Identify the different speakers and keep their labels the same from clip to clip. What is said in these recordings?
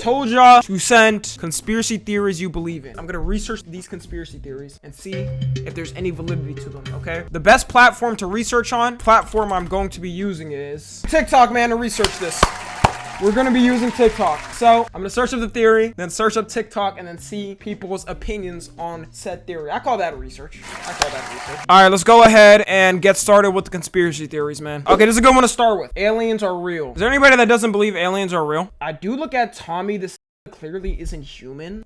Speaker 1: told y'all to send conspiracy theories you believe in. I'm gonna research these conspiracy theories and see if there's any validity to them, okay? The best platform to research on, platform I'm going to be using is TikTok, man, to research this. We're gonna be using TikTok. So I'm gonna search up the theory, then search up TikTok, and then see people's opinions on said theory. I call that research. All right, let's go ahead and get started with the conspiracy theories, man. Okay, this is a good one to start with. Aliens are real. Is there anybody that doesn't believe aliens are real? I do look at Tommy. This clearly isn't human.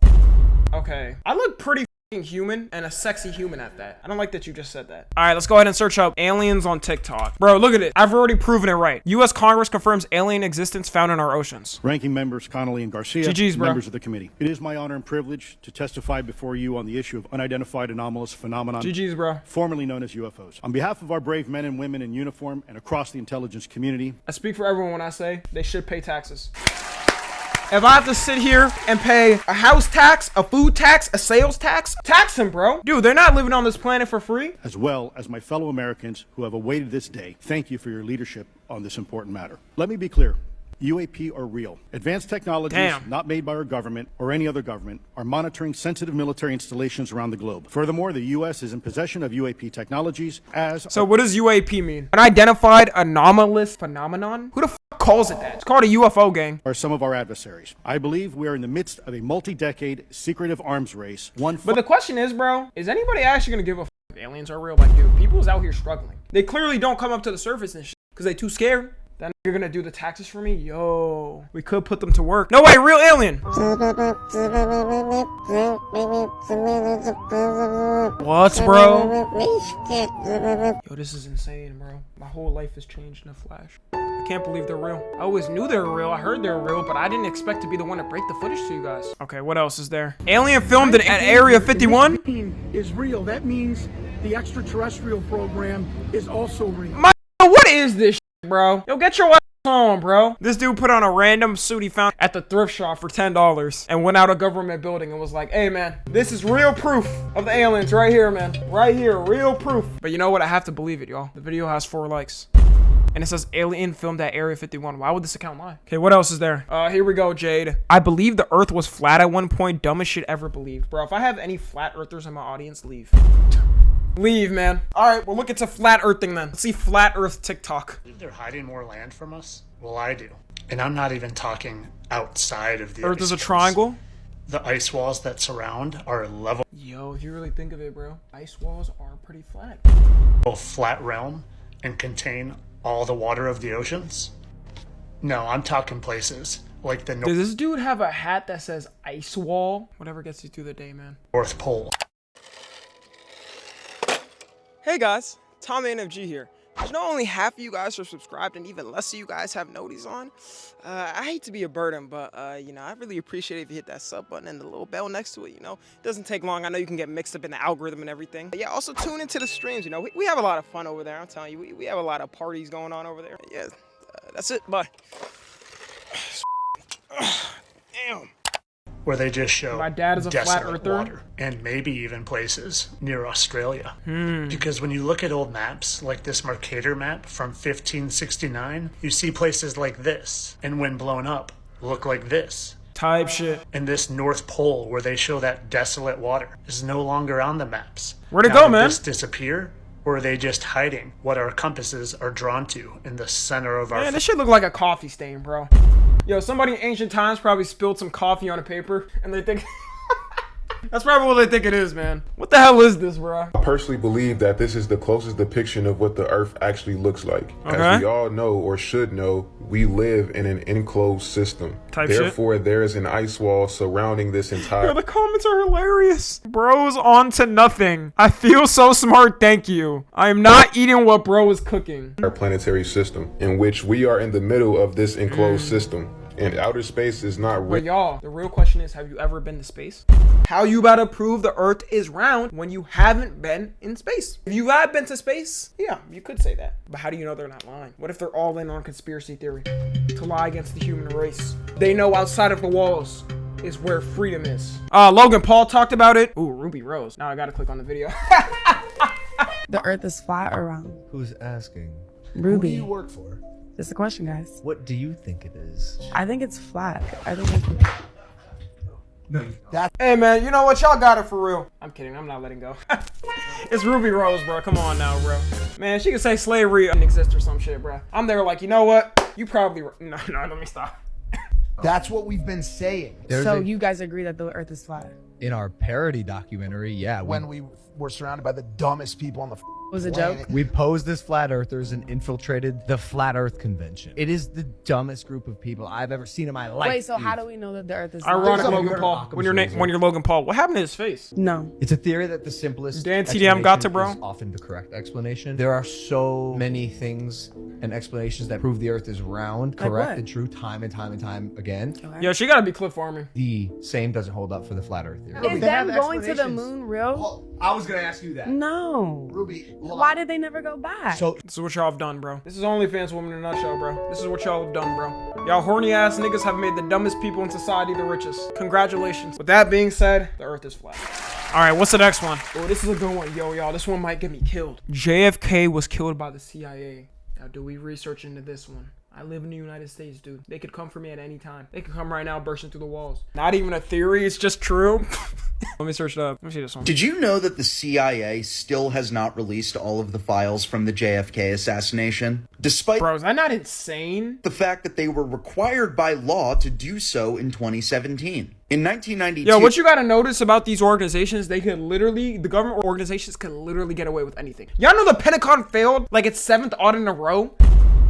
Speaker 1: Okay, I look pretty human and a sexy human at that. I don't like that you just said that. All right, let's go ahead and search up aliens on TikTok. Bro, look at it. I've already proven it right. U.S. Congress confirms alien existence found in our oceans.
Speaker 2: Ranking members Connolly and Garcia,
Speaker 1: GG's, bro.
Speaker 2: members of the committee. It is my honor and privilege to testify before you on the issue of unidentified anomalous phenomenon,
Speaker 1: GG's, bro.
Speaker 2: formerly known as UFOs. On behalf of our brave men and women in uniform and across the intelligence community,
Speaker 1: I speak for everyone when I say they should pay taxes. If I have to sit here and pay a house tax, a food tax, a sales tax, tax them, bro. Dude, they're not living on this planet for free.
Speaker 2: as well as my fellow Americans who have awaited this day, thank you for your leadership on this important matter. Let me be clear. UAP are real. Advanced technologies not made by our government or any other government are monitoring sensitive military installations around the globe. Furthermore, the U.S. is in possession of UAP technologies as...
Speaker 1: So what does UAP mean? Unidentified anomalous phenomenon? Who the f calls it that? It's called a UFO, gang.
Speaker 2: are some of our adversaries. I believe we are in the midst of a multi-decade secretive arms race.
Speaker 1: But the question is, bro, is anybody actually gonna give a f if aliens are real? Like, dude, people's out here struggling. They clearly don't come up to the surface and shit because they too scared. Then you're gonna do the taxes for me? Yo, we could put them to work. No way, real alien. What, bro? Yo, this is insane, bro. My whole life has changed in a flash. I can't believe they're real. I always knew they were real. I heard they were real, but I didn't expect to be the one to break the footage to you guys. Okay, what else is there? Alien filmed at Area 51?
Speaker 3: Is real. That means the extraterrestrial program is also real.
Speaker 1: What is this shit, bro? Yo, get your ass on, bro. This dude put on a random suit he found at the thrift shop for $10 and went out a government building and was like, hey, man, this is real proof of the aliens right here, man. Right here, real proof. But you know what? I have to believe it, y'all. The video has 4 likes. And it says alien filmed at Area 51. Why would this account lie? Okay, what else is there? Here we go, Jade. I believe the earth was flat at one point. Dumbest shit ever believed. Bro, if I have any flat earthers in my audience, leave. Leave, man. All right, we'll look into flat earthing then. Let's see flat earth TikTok.
Speaker 4: They're hiding more land from us? Well, I do. And I'm not even talking outside of the
Speaker 1: Earth is a
Speaker 4: ice walls.
Speaker 1: triangle?
Speaker 4: The ice walls that surround are level
Speaker 1: Yo, if you really think of it, bro, ice walls are pretty flat.
Speaker 4: flat realm and contain all the water of the oceans. No, I'm talking places like the
Speaker 1: Does this dude have a hat that says ice wall? Whatever gets you through the day, man.
Speaker 4: North Pole.
Speaker 1: Hey guys, Tom NFG here. Did you know only half of you guys are subscribed and even less of you guys have noties on? I hate to be a burden, but you know, I really appreciate it if you hit that sub button and the little bell next to it, you know? It doesn't take long. I know you can get mixed up in the algorithm and everything. But yeah, also tune into the streams, you know? We have a lot of fun over there, I'm telling you. We have a lot of parties going on over there. Yeah, that's it, bye. Damn.
Speaker 4: Where they just show
Speaker 1: My dad is a flat
Speaker 4: desolate
Speaker 1: earther.
Speaker 4: water, and maybe even places near Australia. Because when you look at old maps, like this Mercator map from 1569, you see places like this, and when blown up, look like this.
Speaker 1: Type shit.
Speaker 4: And this North Pole, where they show that desolate water, is no longer on the maps.
Speaker 1: Where'd it
Speaker 4: Now,
Speaker 1: go,
Speaker 4: did
Speaker 1: man?
Speaker 4: this disappear? Or are they just hiding what our compasses are drawn to in the center of our...
Speaker 1: Man, this shit look like a coffee stain, bro. Yo, somebody in ancient times probably spilled some coffee on a paper, and they think... That's probably what they think it is, man. What the hell is this, bro?
Speaker 5: I personally believe that this is the closest depiction of what the Earth actually looks like.
Speaker 1: Okay.
Speaker 5: As we all know, or should know, we live in an enclosed system.
Speaker 1: Type shit.
Speaker 5: Therefore, there is an ice wall surrounding this entire...
Speaker 1: Yo, the comments are hilarious. Bro's on to nothing. I feel so smart, thank you. I am not eating what bro is cooking.
Speaker 5: our planetary system, in which we are in the middle of this enclosed system. And outer space is not
Speaker 1: But
Speaker 5: real.
Speaker 1: y'all, the real question is, have you ever been to space? How you about to prove the Earth is round when you haven't been in space? If you have been to space, yeah, you could say that. But how do you know they're not lying? What if they're all in on conspiracy theory to lie against the human race? They know outside of the walls is where freedom is. Logan Paul talked about it. Ooh, Ruby Rose. Now I gotta click on the video.
Speaker 6: The Earth is flat or round?
Speaker 7: Who's asking?
Speaker 6: Who do you
Speaker 7: Ruby.
Speaker 6: work for?
Speaker 7: Just a question, guys.
Speaker 6: What do you think it is?
Speaker 7: I think it's flat. I think it's...
Speaker 1: Hey man, you know what? Y'all got it for real. I'm kidding. I'm not letting go. It's Ruby Rose, bro. Come on now, bro. Man, she could say slavery didn't exist or some shit, bro. I'm there like, you know what? You probably... No, let me stop.
Speaker 6: That's what we've been saying.
Speaker 7: So you guys agree that the Earth is flat?
Speaker 8: In our parody documentary, yeah,
Speaker 6: When we were surrounded by the dumbest people on the
Speaker 7: Was it a
Speaker 6: planet.
Speaker 7: joke?
Speaker 8: we posed as flat earthers and infiltrated the Flat Earth Convention. It is the dumbest group of people I've ever seen in my life.
Speaker 7: Wait, so how do we know that the Earth is flat?
Speaker 1: Ironic,
Speaker 6: There's
Speaker 1: Logan
Speaker 6: something
Speaker 1: Paul.
Speaker 8: Occam's
Speaker 1: When you're Logan Paul, what happened to his face?
Speaker 7: No.
Speaker 8: It's a theory that the simplest
Speaker 1: Dan TDM got to, bro.
Speaker 8: is often the correct explanation. There are so many things and explanations that prove the Earth is round,
Speaker 7: Like
Speaker 8: correct
Speaker 7: what?
Speaker 8: and true, time and time and time again.
Speaker 7: Okay.
Speaker 1: Yo, she gotta be cliff farming.
Speaker 8: The same doesn't hold up for the Flat Earth theory.
Speaker 7: Is
Speaker 6: They have
Speaker 7: them going to the
Speaker 6: explanations.
Speaker 7: moon real?
Speaker 6: Well, I was gonna ask you that.
Speaker 7: No.
Speaker 6: Ruby, hold
Speaker 7: Why
Speaker 6: on.
Speaker 7: did they never go back?
Speaker 8: So
Speaker 1: This is what y'all have done, bro. This is OnlyFans woman in a nutshell, bro. This is what y'all have done, bro. Y'all horny ass niggas have made the dumbest people in society the richest. Congratulations. With that being said, the earth is flat. All right, what's the next one? Oh, this is a good one. Yo, y'all, this one might get me killed. JFK was killed by the CIA. Now, do we research into this one? I live in the United States, dude. They could come for me at any time. They could come right now, bursting through the walls. Not even a theory, it's just true. Let me search it up. Let me see this one.
Speaker 9: Did you know that the CIA still has not released all of the files from the JFK assassination? Despite
Speaker 1: Bro, is that not insane?
Speaker 9: the fact that they were required by law to do so in 2017. In 1992,
Speaker 1: Yo, what you gotta notice about these organizations, they could literally, the government organizations could literally get away with anything. Y'all know the Pentagon failed like its 7th audit in a row?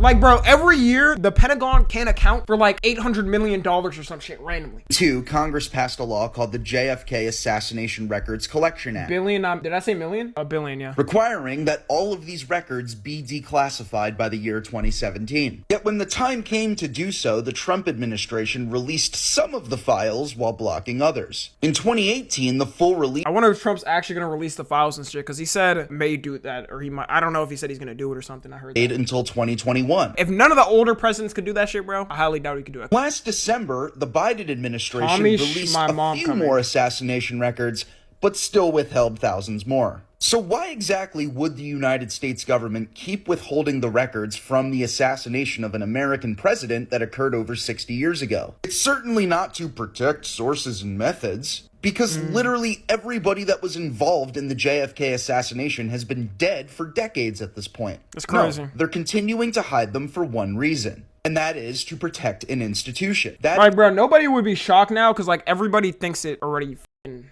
Speaker 1: Like, bro, every year, the Pentagon can't account for like $800 million or some shit randomly.
Speaker 9: Congress passed a law called the JFK Assassination Records Collection Act,
Speaker 1: Billion, did I say million? A billion, yeah.
Speaker 9: requiring that all of these records be declassified by the year 2017. Yet when the time came to do so, the Trump administration released some of the files while blocking others. In 2018, the full release
Speaker 1: I wonder if Trump's actually gonna release the files and shit, because he said may do that, or he might, I don't know if he said he's gonna do it or something, I heard that.
Speaker 9: until 2021.
Speaker 1: If none of the older presidents could do that shit, bro, I highly doubt he could do it.
Speaker 9: Last December, the Biden administration
Speaker 1: Tommy,
Speaker 9: released
Speaker 1: my
Speaker 9: a
Speaker 1: mom
Speaker 9: few
Speaker 1: coming.
Speaker 9: more assassination records, but still withheld thousands more. So why exactly would the United States government keep withholding the records from the assassination of an American president that occurred over 60 years ago? It's certainly not to protect sources and methods, because literally everybody that was involved in the JFK assassination has been dead for decades at this point.
Speaker 1: That's crazy.
Speaker 9: No, they're continuing to hide them for one reason, and that is to protect an institution. That
Speaker 1: Like, bro, nobody would be shocked now, because like everybody thinks it already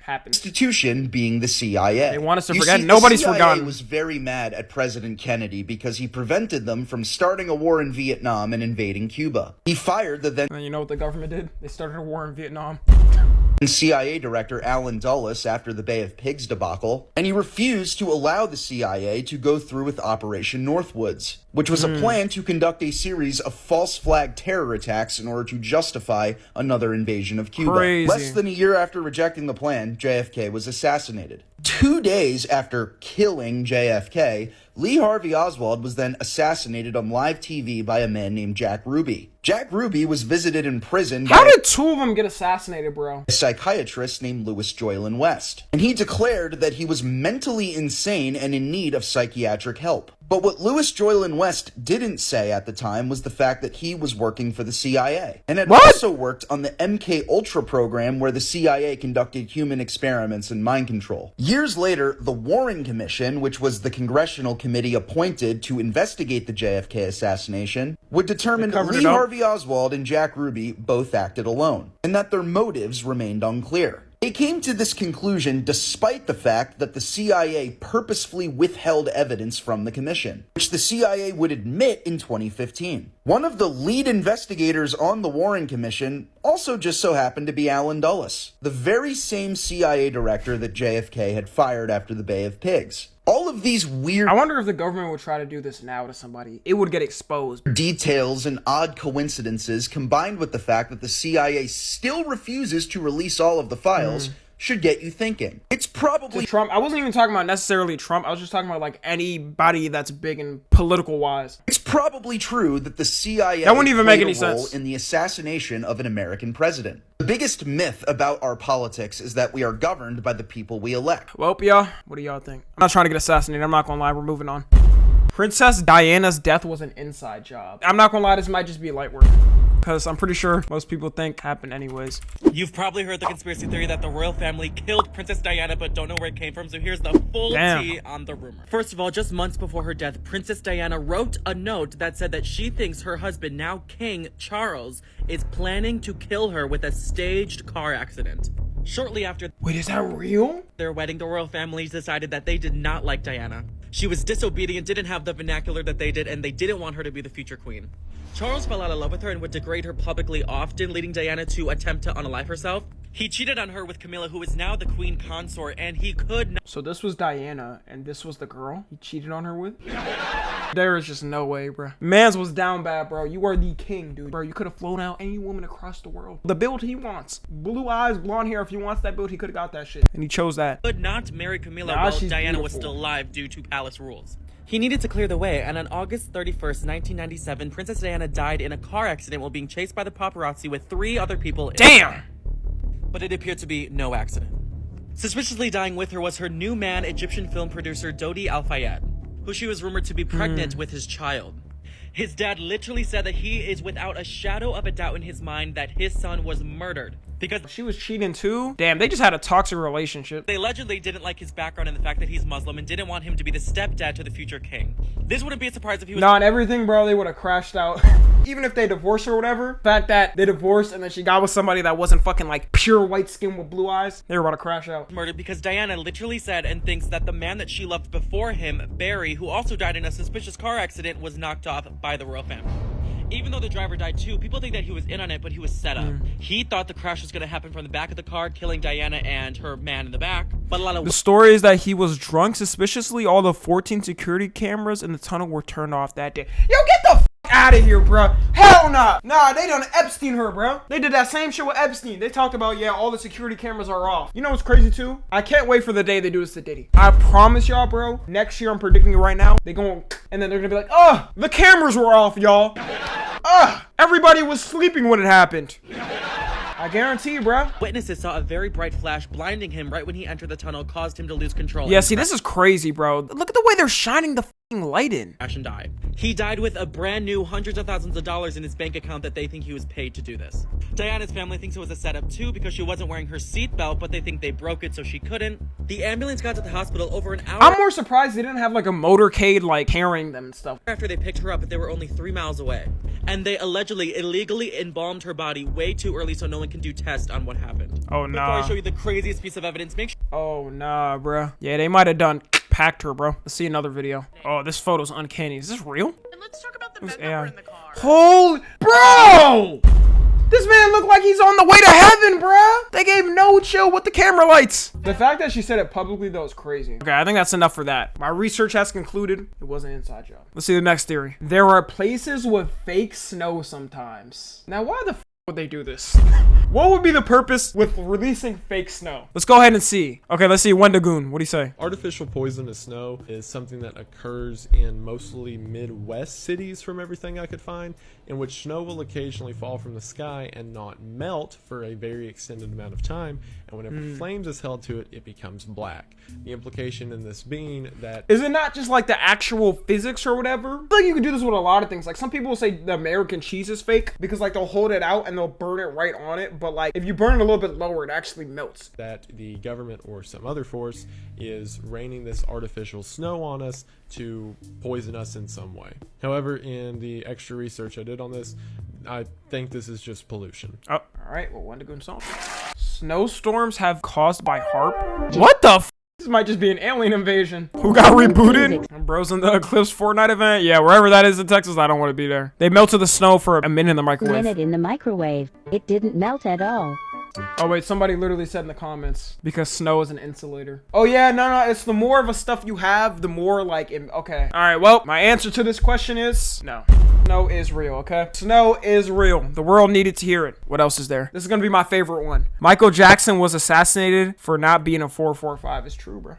Speaker 1: happened.
Speaker 9: institution being the CIA.
Speaker 1: They want us to
Speaker 9: You
Speaker 1: forget.
Speaker 9: see,
Speaker 1: Nobody's
Speaker 9: the CIA
Speaker 1: forgotten.
Speaker 9: was very mad at President Kennedy because he prevented them from starting a war in Vietnam and invading Cuba. He fired the then
Speaker 1: And you know what the government did? They started a war in Vietnam.
Speaker 9: CIA Director Alan Dulles after the Bay of Pigs debacle, and he refused to allow the CIA to go through with Operation Northwoods, which was a plan to conduct a series of false flag terror attacks in order to justify another invasion of Cuba.
Speaker 1: Crazy.
Speaker 9: Less than a year after rejecting the plan, JFK was assassinated. 2 days after killing JFK, Lee Harvey Oswald was then assassinated on live TV by a man named Jack Ruby. Jack Ruby was visited in prison
Speaker 1: How
Speaker 9: by
Speaker 1: did two of them get assassinated, bro?
Speaker 9: a psychiatrist named Louis Joylan West, and he declared that he was mentally insane and in need of psychiatric help. But what Louis Joylan West didn't say at the time was the fact that he was working for the CIA, and had also worked on the MK Ultra program where the CIA conducted human experiments in mind control. Years later, the Warren Commission, which was the congressional committee appointed to investigate the JFK assassination, would determine
Speaker 1: covered
Speaker 9: Lee
Speaker 1: it up.
Speaker 9: Harvey Oswald and Jack Ruby both acted alone, and that their motives remained unclear. They came to this conclusion despite the fact that the CIA purposefully withheld evidence from the commission, which the CIA would admit in 2015. One of the lead investigators on the Warren Commission also just so happened to be Alan Dulles, the very same CIA director that JFK had fired after the Bay of Pigs. All of these weird
Speaker 1: I wonder if the government would try to do this now to somebody. It would get exposed.
Speaker 9: details and odd coincidences, combined with the fact that the CIA still refuses to release all of the files, should get you thinking. It's probably
Speaker 1: Trump, I wasn't even talking about necessarily Trump. I was just talking about like anybody that's big and political wise.
Speaker 9: It's probably true that the CIA
Speaker 1: That wouldn't even make
Speaker 9: played
Speaker 1: any
Speaker 9: a role
Speaker 1: sense.
Speaker 9: in the assassination of an American president. The biggest myth about our politics is that we are governed by the people we elect.
Speaker 1: Well, y'all, what do y'all think? I'm not trying to get assassinated. I'm not gonna lie. We're moving on. Princess Diana's death was an inside job. I'm not gonna lie, this might just be light work, because I'm pretty sure most people think happened anyways.
Speaker 10: You've probably heard the conspiracy theory that the royal family killed Princess Diana but don't know where it came from, so here's the full tea on the rumor. First of all, just months before her death, Princess Diana wrote a note that said that she thinks her husband, now King Charles, is planning to kill her with a staged car accident. Shortly after—
Speaker 1: Wait, is that real?
Speaker 10: Their wedding, the royal families decided that they did not like Diana. She was disobedient, didn't have the vernacular that they did, and they didn't want her to be the future queen. Charles fell out of love with her and would degrade her publicly often, leading Diana to attempt to unalive herself. He cheated on her with Camilla, who is now the queen consort, and he could not—
Speaker 1: So this was Diana, and this was the girl he cheated on her with? There is just no way, bro. Mans was down bad, bro. You are the king, dude. Bro, you could have flown out any woman across the world. The build he wants. Blue eyes, blonde hair. If he wants that build, he could have got that shit. And he chose that.
Speaker 10: could not marry Camilla while Diana was still alive due to palace rules. He needed to clear the way, and on August 31st, 1997, Princess Diana died in a car accident while being chased by the paparazzi with 3 other people.
Speaker 1: Damn!
Speaker 10: But it appeared to be no accident. Suspiciously dying with her was her new man, Egyptian film producer Dodi Al-Fayed, who she was rumored to be pregnant with his child. His dad literally said that he is without a shadow of a doubt in his mind that his son was murdered because
Speaker 1: she was cheating too? Damn, they just had a toxic relationship.
Speaker 10: They allegedly didn't like his background and the fact that he's Muslim and didn't want him to be the stepdad to the future king. This wouldn't be a surprise if he was—
Speaker 1: Nah, and everything, bro, they would have crashed out. Even if they divorced or whatever, the fact that they divorced and then she got with somebody that wasn't fucking like pure white skin with blue eyes, they were about to crash out.
Speaker 10: Murdered because Diana literally said and thinks that the man that she loved before him, Barry, who also died in a suspicious car accident, was knocked off by the royal family. Even though the driver died too, people think that he was in on it, but he was set up. He thought the crash was going to happen from the back of the car, killing Diana and her man in the back. But a lot of—
Speaker 1: The story is that he was drunk suspiciously. All the 14 security cameras in the tunnel were turned off that day. Yo, get the f out of here, bro. Hell nah. Nah, they done Epstein her, bro. They did that same shit with Epstein. They talked about, yeah, all the security cameras are off. You know what's crazy too? I can't wait for the day they do this to Diddy. I promise y'all, bro. Next year, I'm predicting it right now. They going, and then they're gonna be like, oh, the cameras were off, y'all. Everybody was sleeping when it happened. I guarantee you, bro.
Speaker 10: Witnesses saw a very bright flash blinding him right when he entered the tunnel, caused him to lose control.
Speaker 1: Yeah, see, this is crazy, bro. Look at the way they're shining the fucking light in.
Speaker 10: And die. He died with a brand new hundreds of thousands of dollars in his bank account that they think he was paid to do this. Diana's family thinks it was a setup too because she wasn't wearing her seatbelt, but they think they broke it so she couldn't. The ambulance got to the hospital over an hour—
Speaker 1: I'm more surprised they didn't have like a motorcade like carrying them and stuff.
Speaker 10: After they picked her up, they were only 3 miles away. And they allegedly illegally embalmed her body way too early so no one can do tests on what happened.
Speaker 1: Oh, nah.
Speaker 10: Before I show you the craziest piece of evidence, make sure—
Speaker 1: Oh, nah, bro. Yeah, they might have done packed her, bro. Let's see another video. Oh, this photo's uncanny. Is this real?
Speaker 7: And let's talk about the bed number in the car.
Speaker 1: Holy, bro! This man looked like he's on the way to heaven, bro. They gave no chill with the camera lights. The fact that she said it publicly, though, is crazy. Okay, I think that's enough for that. My research has concluded it was an inside job. Let's see the next theory. There are places with fake snow sometimes. Now, why the f would they do this? What would be the purpose with releasing fake snow? Let's go ahead and see. Okay, let's see. Wendigoon, what do you say?
Speaker 11: Artificial poisonous snow is something that occurs in mostly Midwest cities from everything I could find, in which snow will occasionally fall from the sky and not melt for a very extended amount of time, and whenever flames is held to it, it becomes black. The implication in this being that—
Speaker 1: Is it not just like the actual physics or whatever? I feel like you can do this with a lot of things. Like some people will say the American cheese is fake because like they'll hold it out and they'll burn it right on it, but like if you burn it a little bit lower, it actually melts.
Speaker 11: That the government or some other force is raining this artificial snow on us to poison us in some way. However, in the extra research I did on this, I think this is just pollution.
Speaker 1: Oh, all right. Well, Wendigoon song. Snowstorms have caused by HARP. What the f? This might just be an alien invasion. Who got rebooted? Bros in the Eclipse Fortnite event. Yeah, wherever that is in Texas, I don't want to be there. They melted the snow for a minute in the microwave.
Speaker 12: Minute in the microwave. It didn't melt at all.
Speaker 1: Oh wait, somebody literally said in the comments because snow is an insulator. Oh yeah, no, it's the more of a stuff you have, the more like okay. All right, well, my answer to this question is no. Snow is real, okay? Snow is real. The world needed to hear it. What else is there? This is gonna be my favorite one. Michael Jackson was assassinated for not being a 445. It's true, bro.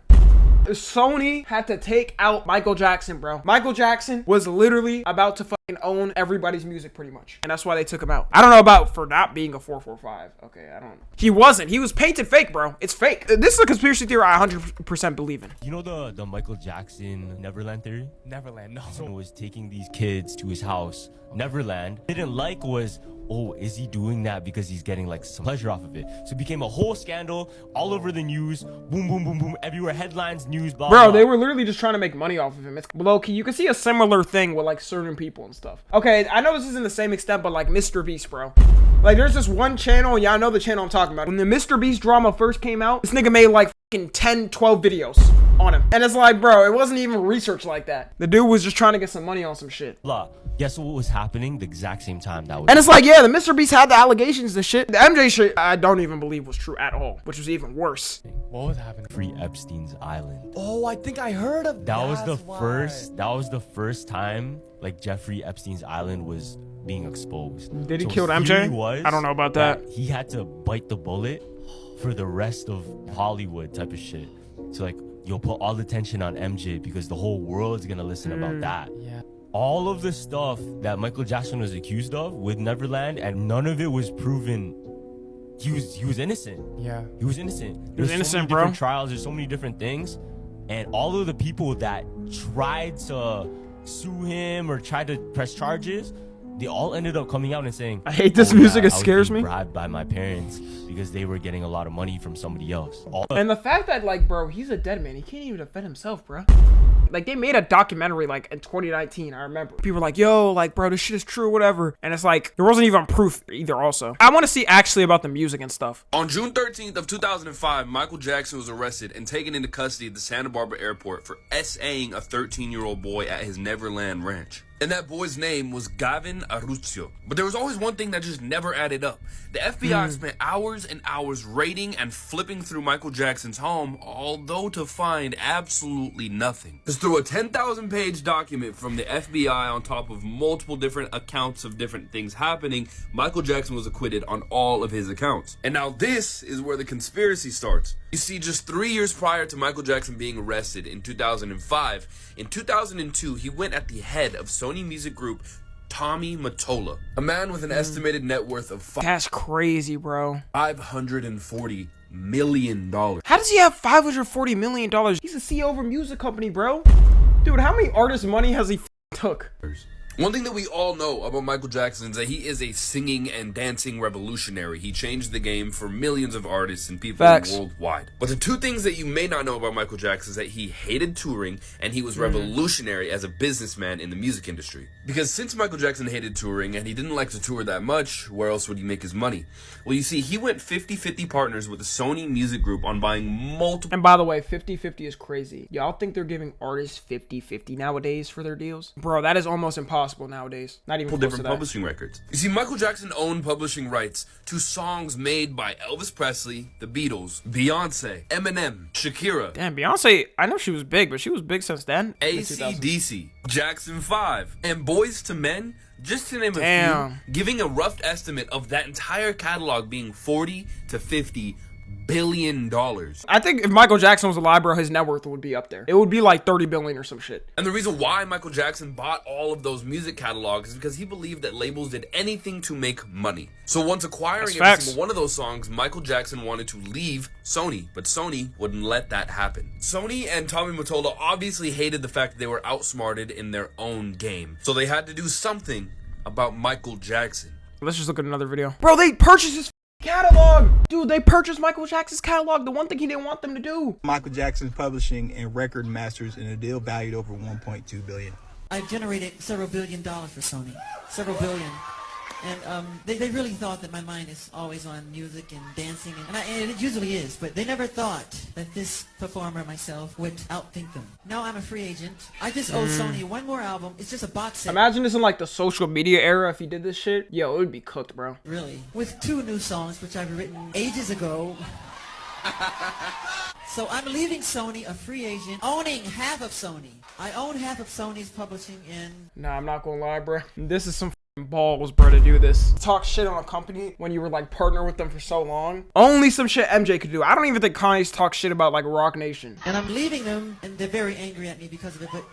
Speaker 1: Sony had to take out Michael Jackson, bro. Michael Jackson was literally about to fucking own everybody's music pretty much. And that's why they took him out. I don't know about for not being a 445. Okay, I don't. He wasn't. He was painted fake, bro. It's fake. This is a conspiracy theory I 100% believe in.
Speaker 13: You know the Michael Jackson Neverland theory?
Speaker 10: Neverland, no.
Speaker 13: Someone was taking these kids to his house. Neverland didn't like was, oh, is he doing that because he's getting like some pleasure off of it? So it became a whole scandal all over the news. Boom, boom, boom, boom. Everywhere, headlines, news, blah,
Speaker 1: Bro,
Speaker 13: blah.
Speaker 1: they were literally just trying to make money off of him. It's low-key. You can see a similar thing with like certain people and stuff. Okay, I know this isn't the same extent, but like Mr. Beast, bro. Like there's this one channel, y'all know the channel I'm talking about. When the Mr. Beast drama first came out, this nigga made like fucking 10, 12 videos on him. And it's like, bro, it wasn't even research like that. The dude was just trying to get some money on some shit.
Speaker 13: Blah. Guess what was happening the exact same time that was.
Speaker 1: And it's like, yeah, the Mr. Beast had the allegations, the shit. The MJ shit, I don't even believe was true at all, which was even worse.
Speaker 11: What was happening?
Speaker 13: Free Epstein's Island.
Speaker 10: Oh, I think I heard of that.
Speaker 13: That was the first time like Jeffrey Epstein's Island was being exposed.
Speaker 1: Did he kill MJ? I don't know about that.
Speaker 13: He had to bite the bullet for the rest of Hollywood type of shit. So like, you'll put all the attention on MJ because the whole world's gonna listen about that.
Speaker 10: Yeah.
Speaker 13: All of the stuff that Michael Jackson was accused of with Neverland, and none of it was proven. He was innocent.
Speaker 10: Yeah.
Speaker 13: He was innocent.
Speaker 1: He was
Speaker 13: There's
Speaker 1: innocent,
Speaker 13: so many
Speaker 1: bro.
Speaker 13: different trials. There's so many different things, and all of the people that tried to sue him or tried to press charges, they all ended up coming out and saying,
Speaker 1: I hate this
Speaker 13: "Oh,
Speaker 1: music,
Speaker 13: yeah,
Speaker 1: it scares
Speaker 13: I was
Speaker 1: me."
Speaker 13: being bribed by my parents because they were getting a lot of money from somebody else."
Speaker 1: And the fact that, like, bro, he's a dead man. He can't even defend himself, bro. Like, they made a documentary, like, in 2019, I remember. People were like, yo, like, bro, this shit is true, whatever. And it's like, there wasn't even proof either also. I want to see actually about the music and stuff.
Speaker 14: On June 13th of 2005, Michael Jackson was arrested and taken into custody at the Santa Barbara airport for SAing a 13-year-old boy at his Neverland ranch. And that boy's name was Gavin Aruzzo. But there was always one thing that just never added up. The FBI spent hours and hours raiding and flipping through Michael Jackson's home, although to find absolutely nothing. Because through a 10,000-page document from the FBI on top of multiple different accounts of different things happening, Michael Jackson was acquitted on all of his accounts. And now this is where the conspiracy starts. You see, just 3 years prior to Michael Jackson being arrested in 2005, in 2002, he went at the head of Sony Music Group, Tommy Mottola, a man with an estimated net worth of
Speaker 1: That's crazy, bro.
Speaker 14: $540 million.
Speaker 1: How does he have $540 million? He's a CEO of a music company, bro. Dude, how many artists' money has he took?
Speaker 14: One thing that we all know about Michael Jackson is that he is a singing and dancing revolutionary. He changed the game for millions of artists and people worldwide. But the two things that you may not know about Michael Jackson is that he hated touring and he was revolutionary as a businessman in the music industry. Because since Michael Jackson hated touring and he didn't like to tour that much, where else would he make his money? Well, you see, he went 50-50 partners with the Sony Music Group on buying multiple...
Speaker 1: And by the way, 50-50 is crazy. Y'all think they're giving artists 50-50 nowadays for their deals? Bro, that is almost impossible nowadays. Not even close to
Speaker 14: different
Speaker 1: that.
Speaker 14: publishing records. You see, Michael Jackson owned publishing rights to songs made by Elvis Presley, the Beatles, Beyonce, Eminem, Shakira.
Speaker 1: Damn, Beyonce, I know she was big, but she was big since then.
Speaker 14: AC/DC, Jackson 5, and Boys to Men, just to name a few, giving a rough estimate of that entire catalog being $40 to $50 billion.
Speaker 1: I think if Michael Jackson was alive, bro, his net worth would be up there. It would be like 30 billion or some shit.
Speaker 14: And the reason why Michael Jackson bought all of those music catalogs is because he believed that labels did anything to make money. So once acquiring every single one of those songs, Michael Jackson wanted to leave Sony, but Sony wouldn't let that happen. Sony and Tommy Mottola obviously hated the fact that they were outsmarted in their own game. So they had to do something about Michael Jackson.
Speaker 1: Let's just look at another video. Bro, they purchased his catalog. Dude, they purchased Michael Jackson's catalog. The one thing he didn't want them to do.
Speaker 15: Michael Jackson's publishing and record masters in a deal valued over $1.2 billion.
Speaker 16: I've generated several $1 billion for Sony. Several billion. And they really thought that my mind is always on music and dancing, and it usually is, but they never thought that this performer, myself, would outthink them. Now I'm a free agent. I just owe Sony one more album. It's just a box set.
Speaker 1: Imagine this in like the social media era if he did this shit. Yo, it would be cooked, bro.
Speaker 16: Really. With 2 new songs, which I've written ages ago. So I'm leaving Sony a free agent, owning half of Sony. I own half of Sony's publishing in...
Speaker 1: Nah, I'm not gonna lie, bro. This is some balls, bro, to do this. Talk shit on a company when you were like partner with them for so long. Only some shit MJ could do. I don't even think Kanye's talk shit about like Rock Nation.
Speaker 16: And I'm leaving them, and they're very angry at me because of it, but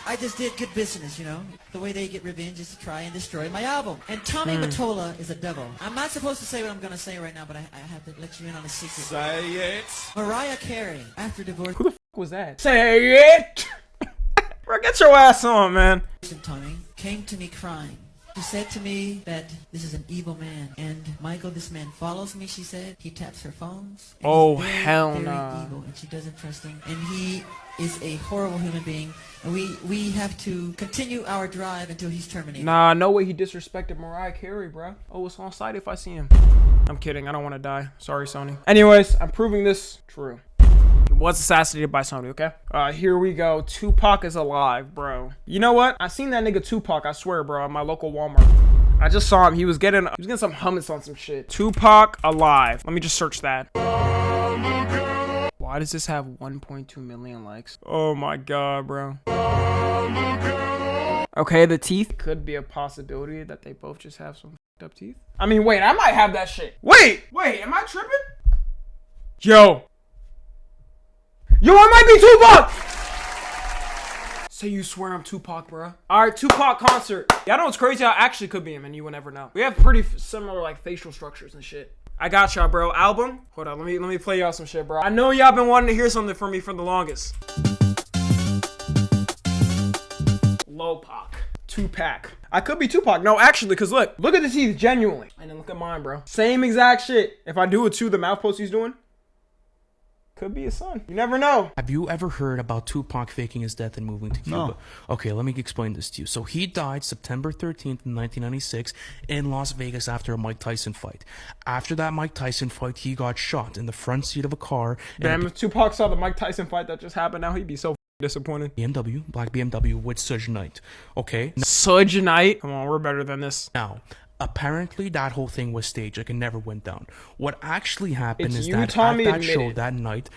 Speaker 16: I just did good business, you know? The way they get revenge is to try and destroy my album. And Tommy Mottola is a devil. I'm not supposed to say what I'm going to say right now, but I have to let you in on a secret.
Speaker 11: Say it.
Speaker 16: Mariah Carey, after divorce...
Speaker 1: Who the fuck was that? Say it! Bro, get your ass on, man.
Speaker 16: Tommy came to me crying. She said to me that this is an evil man, and Michael, this man follows me, she said. He taps her phones.
Speaker 1: Oh,
Speaker 16: he's very,
Speaker 1: hell
Speaker 16: very
Speaker 1: nah.
Speaker 16: evil, and she doesn't trust him. And he is a horrible human being, and we have to continue our drive until he's terminated.
Speaker 1: Nah, no way he disrespected Mariah Carey, bro. Oh, it's on site if I see him. I'm kidding. I don't want to die. Sorry, Sony. Anyways, I'm proving this true. He was assassinated by Sony, okay? Here we go. Tupac is alive, bro. You know what? I seen that nigga Tupac, I swear, bro, at my local Walmart. I just saw him. He was getting some hummus on some shit. Tupac alive. Let me just search that. Why does this have 1.2 million likes? Oh my god, bro. Okay, the teeth could be a possibility that they both just have some fucked up teeth. I mean, wait, I might have that shit. Wait, am I tripping? Yo, I might be Tupac! Say you swear I'm Tupac, bro. Alright, Tupac concert. Y'all know what's crazy? I actually could be him and you would never know. We have pretty similar like facial structures and shit. I got y'all, bro. Album? Hold on, let me play y'all some shit, bro. I know y'all been wanting to hear something from me for the longest. Low-Pac. Tupac. I could be Tupac. No, actually, because look at the teeth, genuinely. And then look at mine, bro. Same exact shit. If I do it too, the mouth post he's doing, could be his son. You never know.
Speaker 17: Have you ever heard about Tupac faking his death and moving to Cuba?
Speaker 15: No.
Speaker 17: Okay, let me explain this to you. So he died September 13th, 1996 in Las Vegas after a Mike Tyson fight. After that Mike Tyson fight, he got shot in the front seat of a car.
Speaker 1: Damn, if Tupac saw the Mike Tyson fight that just happened now, he'd be so disappointed.
Speaker 17: Black BMW with Suge Knight. Okay?
Speaker 1: Suge Knight? Come on, we're better than this.
Speaker 17: Now, apparently that whole thing was staged. Like, it never went down. What actually happened is
Speaker 1: you,
Speaker 17: that
Speaker 1: Tommy,
Speaker 17: at that
Speaker 1: admitted.
Speaker 17: show that night,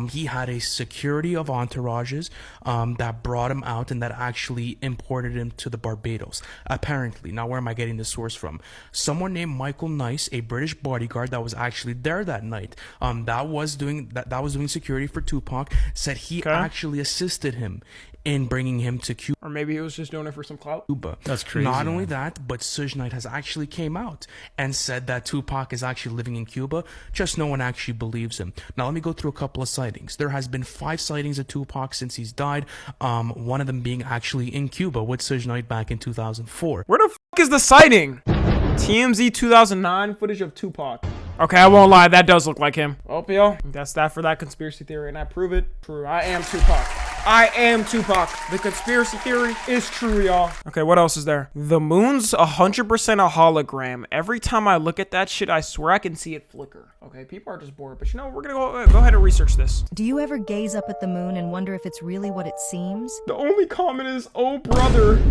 Speaker 17: he had a security of entourages that brought him out and that actually imported him to the Barbados. Apparently. Now, where am I getting this source from? Someone named Michael Nice, a British bodyguard that was actually there that night, that was doing security for Tupac, said he actually assisted him in bringing him to Cuba.
Speaker 1: Or maybe he was just doing it for some clout.
Speaker 15: That's crazy.
Speaker 17: Not only that, but Suge Knight has actually came out and said that Tupac is actually living in Cuba, just no one actually believes him. Now let me go through a couple of sightings. There has been 5 sightings of Tupac since he's died, one of them being actually in Cuba with Suge Knight back in 2004.
Speaker 1: Where the fuck is the sighting? TMZ 2009 footage of Tupac. Okay, I won't lie, that does look like him. Oh, yo, that's that for that conspiracy theory, and I prove it true. I am Tupac. I am Tupac. The conspiracy theory is true, y'all. Okay, what else is there? The moon's 100% a hologram. Every time I look at that shit, I swear I can see it flicker. Okay, people are just bored, but you know, we're gonna go ahead and research this.
Speaker 18: Do you ever gaze up at the moon and wonder if it's really what it seems?
Speaker 1: The only comment is, oh brother.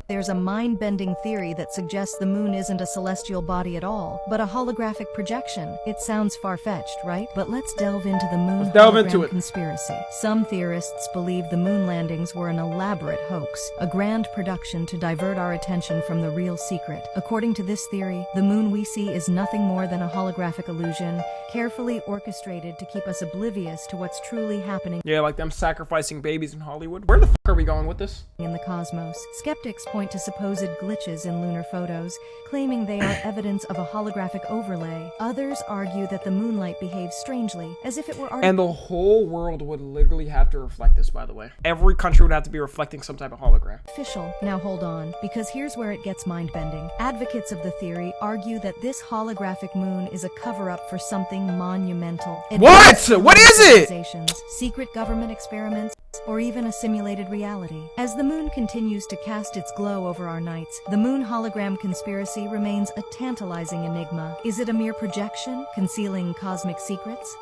Speaker 18: There's a mind-bending theory that suggests the moon isn't a celestial body at all, but a holographic projection. It sounds far-fetched, right? But let's delve into the moon hologram conspiracy. Some theorists believe the moon landings were an elaborate hoax, a grand production to divert our attention from the real secret. According to this theory, the moon we see is nothing more than a holographic illusion, carefully orchestrated to keep us oblivious to what's truly happening.
Speaker 1: Yeah, like them sacrificing babies in Hollywood. Where the fuck are we going with this?
Speaker 18: In the cosmos. Skeptics point to supposed glitches in lunar photos, claiming they are evidence of a holographic overlay. Others argue that the moonlight behaves strangely, as if it were
Speaker 1: And the whole world would literally have to reflect this, by the way. Every country would have to be reflecting some type of hologram.
Speaker 18: Official. Now hold on, because here's where it gets mind-bending. Advocates of the theory argue that this holographic moon is a cover-up for something monumental.
Speaker 1: What? What is it?
Speaker 18: Secret government experiments, or even a simulated reality. As the moon continues to cast its glow over our nights, the moon hologram conspiracy remains a tantalizing enigma. Is it a mere projection, concealing cosmic secrets?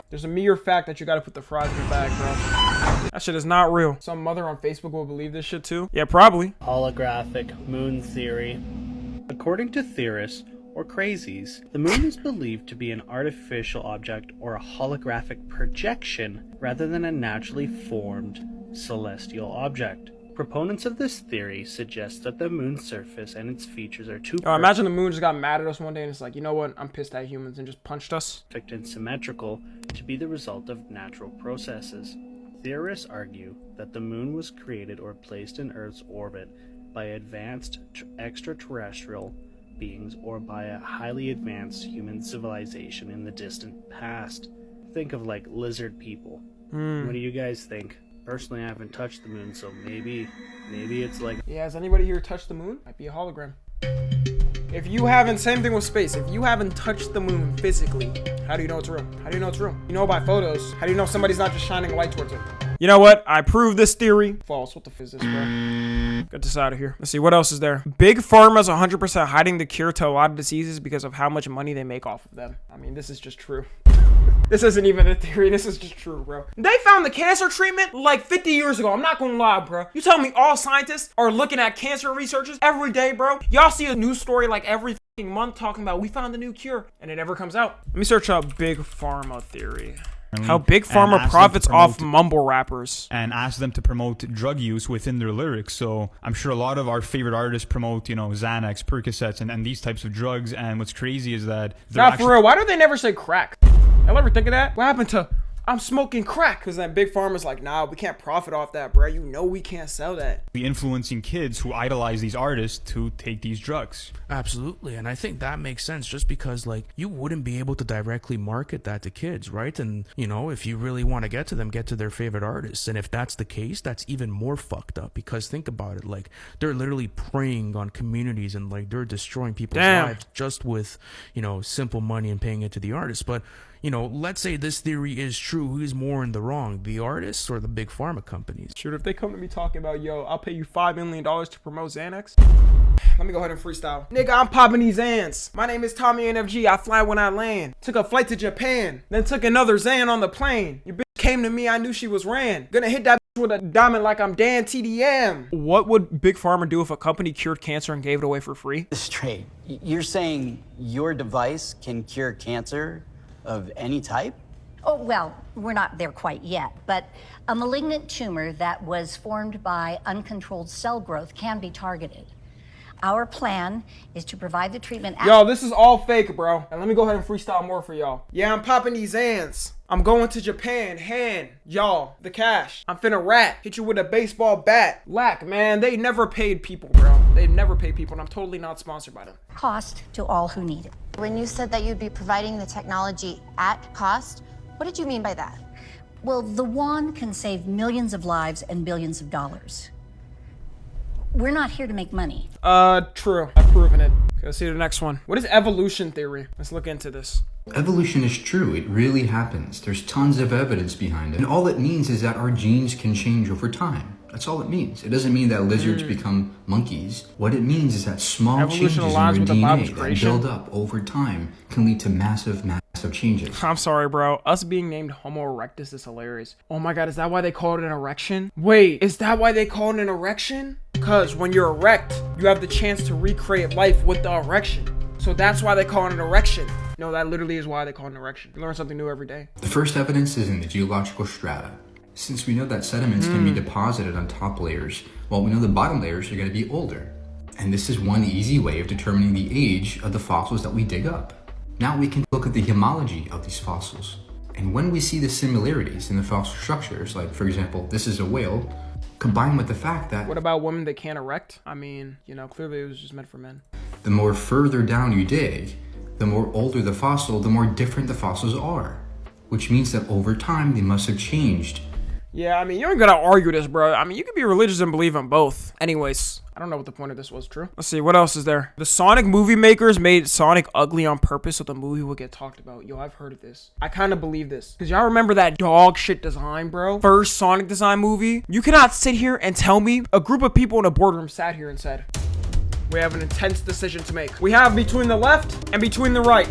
Speaker 1: There's a mere fact that you gotta put the fries in your bag, bro. That shit is not real. Some mother on Facebook will believe this shit too? Yeah, probably.
Speaker 19: Holographic moon theory. According to theorists, or crazies, the moon is believed to be an artificial object or a holographic projection rather than a naturally formed celestial object. Proponents of this theory suggest that the moon's surface and its features are too
Speaker 1: imagine the moon just got mad at us one day and it's like, you know what? I'm pissed at humans and just punched us.
Speaker 19: perfect and symmetrical to be the result of natural processes. Theorists argue that the moon was created or placed in Earth's orbit by advanced extraterrestrial beings or by a highly advanced human civilization in the distant past. Think of like lizard people. What do you guys think? Personally, I haven't touched the moon, so maybe it's like...
Speaker 1: Yeah, has anybody here touched the moon? Might be a hologram. If you haven't, same thing with space. If you haven't touched the moon physically, how do you know it's real? How do you know it's real? You know by photos. How do you know somebody's not just shining a light towards it? You know what? I prove this theory false. What the f is this, bro? Get this out of here. Let's see, what else is there? Big Pharma's 100% hiding the cure to a lot of diseases because of how much money they make off of them. I mean, this is just true. This isn't even a theory. This is just true, bro. They found the cancer treatment like 50 years ago. I'm not gonna lie, bro. You tell me all scientists are looking at cancer researchers every day, bro? Y'all see a news story like every month talking about we found the new cure and it never comes out. Let me search up Big Pharma theory. How Big Pharma profits off mumble rappers.
Speaker 20: And ask them to promote drug use within their lyrics. So I'm sure a lot of our favorite artists promote, you know, Xanax, Percocets, and these types of drugs. And what's crazy is that...
Speaker 1: Nah, for real, why do they never say crack? Y'all ever think of that? What happened to... I'm smoking crack? Because that Big Pharma's like, nah, we can't profit off that, bro. You know we can't sell that.
Speaker 20: Influencing kids who idolize these artists to take these drugs.
Speaker 17: Absolutely, and I think that makes sense just because, like, you wouldn't be able to directly market that to kids, right? And, you know, if you really want to get to them, get to their favorite artists. And if that's the case, that's even more fucked up because think about it, like, they're literally preying on communities and, like, they're destroying people's lives just with, you know, simple money and paying it to the artists. But you know, let's say this theory is true. Who's more in the wrong, the artists or the big pharma companies?
Speaker 1: Shoot, if they come to me talking about, yo, I'll pay you $5 million to promote Xanax. Let me go ahead and freestyle. Nigga, I'm popping these Xans. My name is Tommy NFG. I fly when I land. Took a flight to Japan. Then took another Xan on the plane. Your bitch came to me. I knew she was ran. Gonna hit that bitch with a diamond like I'm Dan TDM. What would Big Pharma do if a company cured cancer and gave it away for free?
Speaker 21: Straight. You're saying your device can cure cancer of any type?
Speaker 22: Oh, well, we're not there quite yet, but a malignant tumor that was formed by uncontrolled cell growth can be targeted. Our plan is to provide the treatment...
Speaker 1: Yo, this is all fake, bro. And let me go ahead and freestyle more for y'all. Yeah, I'm popping these Xans. I'm going to Japan, hand, y'all, the cash. I'm finna rat, hit you with a baseball bat. Lack, man, they never paid people, bro. They never pay people, and I'm totally not sponsored by them.
Speaker 22: Cost to all who need it.
Speaker 23: When you said that you'd be providing the technology at cost, what did you mean by that?
Speaker 22: Well, the wand can save millions of lives and billions of dollars. We're not here to make money.
Speaker 1: True. I've proven it. Okay, let's see the next one. What is evolution theory? Let's look into this.
Speaker 24: Evolution is true. It really happens. There's tons of evidence behind it. And all it means is that our genes can change over time. That's all it means. It doesn't mean that lizards become monkeys. What it means is that small changes in your DNA that build up over time can lead to massive changes.
Speaker 1: I'm sorry, bro. Us being named Homo erectus is hilarious. Oh my god, is that why they call it an erection? Wait, is that why they call it an erection? Because when you're erect, you have the chance to recreate life with the erection. So that's why they call it an erection. No, that literally is why they call it an erection. You learn something new every day.
Speaker 24: The first evidence is in the geological strata. Since we know that sediments can be deposited on top layers, well, we know the bottom layers are going to be older. And this is one easy way of determining the age of the fossils that we dig up. Now we can look at the homology of these fossils. And when we see the similarities in the fossil structures, like for example, this is a whale, combined with the fact that...
Speaker 1: What about women that can't erect? I mean, you know, clearly it was just meant for men.
Speaker 24: The more further down you dig, the more older the fossil, the more different the fossils are. Which means that over time, they must have changed.
Speaker 1: Yeah, I mean, you ain't gotta argue this, bro. I mean, you can be religious and believe in both. Anyways, I don't know what the point of this was, true. Let's see, what else is there? The Sonic movie makers made Sonic ugly on purpose so the movie would get talked about. Yo, I've heard of this. I kind of believe this. Because y'all remember that dog shit design, bro? First Sonic design movie? You cannot sit here and tell me a group of people in a boardroom sat here and said, we have an intense decision to make. We have between the left and between the right.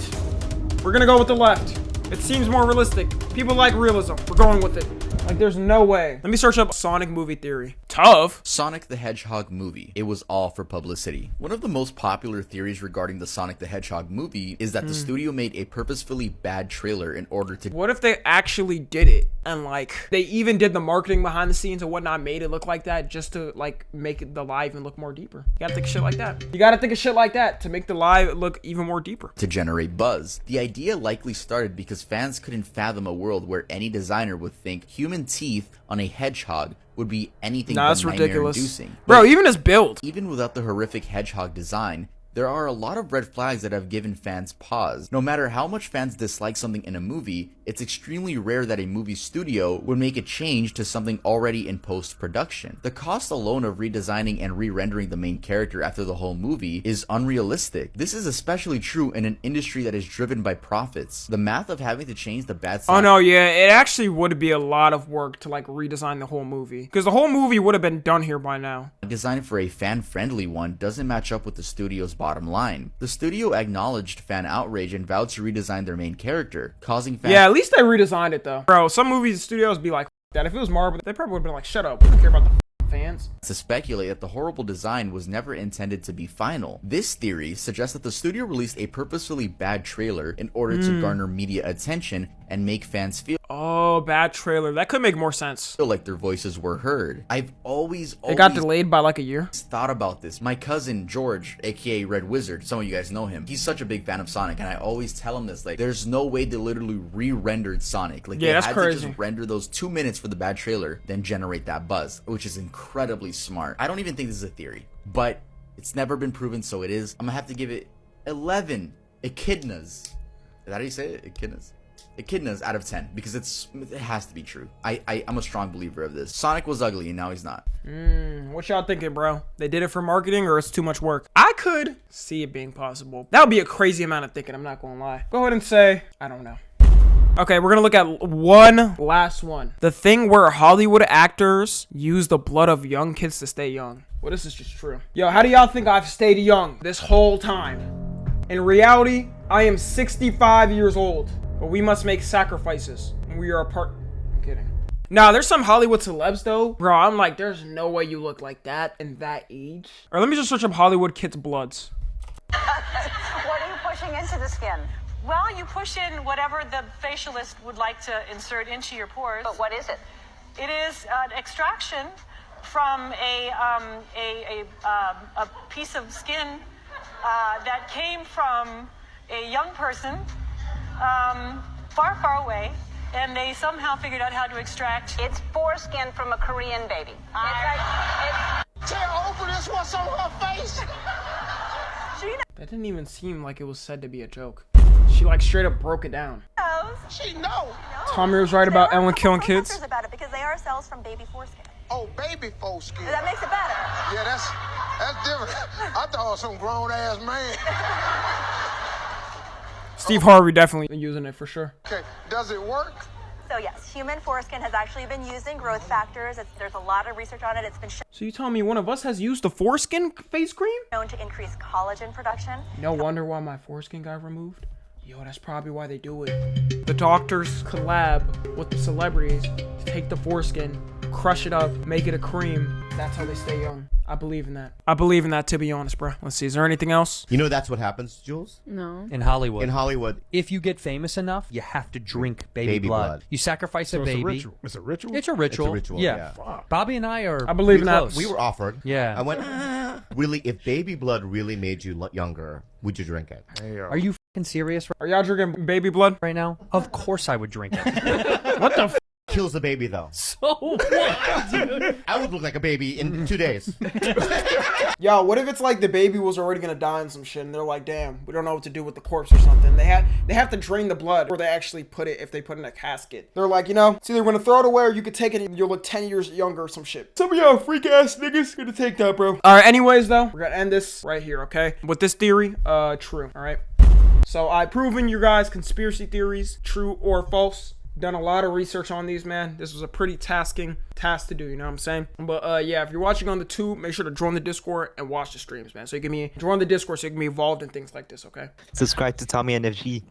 Speaker 1: We're gonna go with the left. It seems more realistic. People like realism. We're going with it. Like, there's no way. Let me search up Sonic movie theory. Tough.
Speaker 25: Sonic the Hedgehog movie. It was all for publicity. One of the most popular theories regarding the Sonic the Hedgehog movie is that the studio made a purposefully bad trailer in order to...
Speaker 1: What if they actually did it? and like they even did the marketing behind the scenes and whatnot, made it look like that just to like make the lie even look more deeper. You gotta think of shit like that. You gotta think of shit like that to make the lie look even more deeper.
Speaker 25: To generate buzz. The idea likely started because fans couldn't fathom a world where any designer would think human teeth on a hedgehog would be anything but
Speaker 1: that's ridiculous.
Speaker 25: nightmare-inducing.
Speaker 1: Bro, even his build.
Speaker 25: Even without the horrific hedgehog design, there are a lot of red flags that have given fans pause. No matter how much fans dislike something in a movie, it's extremely rare that a movie studio would make a change to something already in post-production. The cost alone of redesigning and re-rendering the main character after the whole movie is unrealistic. This is especially true in an industry that is driven by profits. The math of having to change the bad side—
Speaker 1: Oh no, yeah, it actually would be a lot of work to like redesign the whole movie, because the whole movie would have been done here by now.
Speaker 25: Design for a fan-friendly one doesn't match up with the studio's bottom line. The studio acknowledged fan outrage and vowed to redesign their main character, causing fans—
Speaker 1: Yeah, at least they redesigned it though. Bro, some movies studios be like, "F that." If it was Marvel, they probably would have been like, shut up, we don't care about the fans.
Speaker 25: To speculate that the horrible design was never intended to be final. This theory suggests that the studio released a purposefully bad trailer in order to garner media attention and make fans feel—
Speaker 1: Oh, bad trailer. That could make more sense.
Speaker 25: feel like their voices were heard. I've always
Speaker 1: It got delayed by like a year.
Speaker 25: thought about this. My cousin George, aka Red Wizard, some of you guys know him, he's such a big fan of Sonic, and I always tell him this, like, there's no way they literally re-rendered Sonic. Like,
Speaker 1: Yeah,
Speaker 25: they
Speaker 1: that's
Speaker 25: had
Speaker 1: crazy.
Speaker 25: to just render those 2 minutes for the bad trailer, then generate that buzz, which is incredibly smart. I don't even think this is a theory, but it's never been proven, so it is. I'm gonna have to give it 11 echidnas. Is that how you say it? Echidnas out of 10, because it has to be true. I'm a strong believer of this. Sonic was ugly and now he's not.
Speaker 1: What y'all thinking, bro? They did it for marketing or it's too much work? I could see it being possible. That would be a crazy amount of thinking, I'm not gonna lie. Go ahead and say, I don't know. Okay, we're gonna look at one last one. The thing where Hollywood actors use the blood of young kids to stay young. Well, this is just true. Yo, how do y'all think I've stayed young this whole time? In reality, I am 65 years old. But we must make sacrifices. We are a part— I'm kidding. Nah, there's some Hollywood celebs though. Bro, I'm like, there's no way you look like that in that age. Or let me just search up Hollywood kids' bloods.
Speaker 2: What are you pushing into the skin?
Speaker 7: Well, you push in whatever the facialist would like to insert into your pores.
Speaker 2: But what is it?
Speaker 7: It is an extraction from a piece of skin that came from a young person far, far away, and they somehow figured out how to extract.
Speaker 2: It's foreskin from a Korean baby.
Speaker 3: Tell open this, what's on her face?
Speaker 1: That didn't even seem like it was said to be a joke. She like straight up broke it down.
Speaker 3: She knows.
Speaker 1: Tommy was right about Ellen killing kids.
Speaker 2: About it because they are cells from baby foreskin.
Speaker 3: Oh, baby foreskin.
Speaker 2: That makes it better.
Speaker 3: Yeah, that's different. I thought it was some grown ass man.
Speaker 1: Steve Harvey definitely using it for sure.
Speaker 3: Okay, does it work?
Speaker 2: So yes, human foreskin has actually been used in growth factors. There's a lot of research on it. It's been
Speaker 1: So you telling me one of us has used the foreskin face cream?
Speaker 2: shown to increase collagen production.
Speaker 1: No wonder why my foreskin got removed. Yo, that's probably why they do it. The doctors collab with the celebrities to take the foreskin, crush it up, make it a cream. That's how they stay young. I believe in that. I believe in that, to be honest, bro. Let's see. Is there anything else?
Speaker 4: You know that's what happens, Jules?
Speaker 5: No.
Speaker 6: In Hollywood.
Speaker 4: In Hollywood.
Speaker 6: If you get famous enough, you have to drink baby blood. You sacrifice a baby.
Speaker 4: It's a ritual. It's a ritual?
Speaker 6: It's a ritual.
Speaker 4: It's a ritual,
Speaker 6: Yeah. Bobby and I are
Speaker 1: I believe in that.
Speaker 6: close.
Speaker 4: We were offered.
Speaker 6: Yeah.
Speaker 4: I went, really, if baby blood really made you younger, would you drink it?
Speaker 6: Are you fucking serious
Speaker 1: Are y'all drinking baby blood
Speaker 6: right now? Of course I would drink it.
Speaker 1: What the f?
Speaker 4: Kills the baby, though.
Speaker 6: So what, dude?
Speaker 4: I would look like a baby in 2 days.
Speaker 1: Yo, what if it's like the baby was already gonna die in some shit and they're like, damn, we don't know what to do with the corpse or something. They have to drain the blood, or they actually put it, if they put it in a casket. They're like, you know, it's either gonna throw it away or you could take it and you'll look 10 years younger or some shit. Some of y'all freak ass niggas gonna take that, bro. Alright, anyways though, we're gonna end this right here, okay? With this theory, true, alright? So I've proven you guys conspiracy theories, true or false. Done a lot of research on these, man. This was a pretty tasking task to do, you know what I'm saying? But yeah, if you're watching on the tube, make sure to join the Discord and watch the streams, man. So you can join the Discord so you can be involved in things like this, okay?
Speaker 26: Subscribe to Tommy and FG.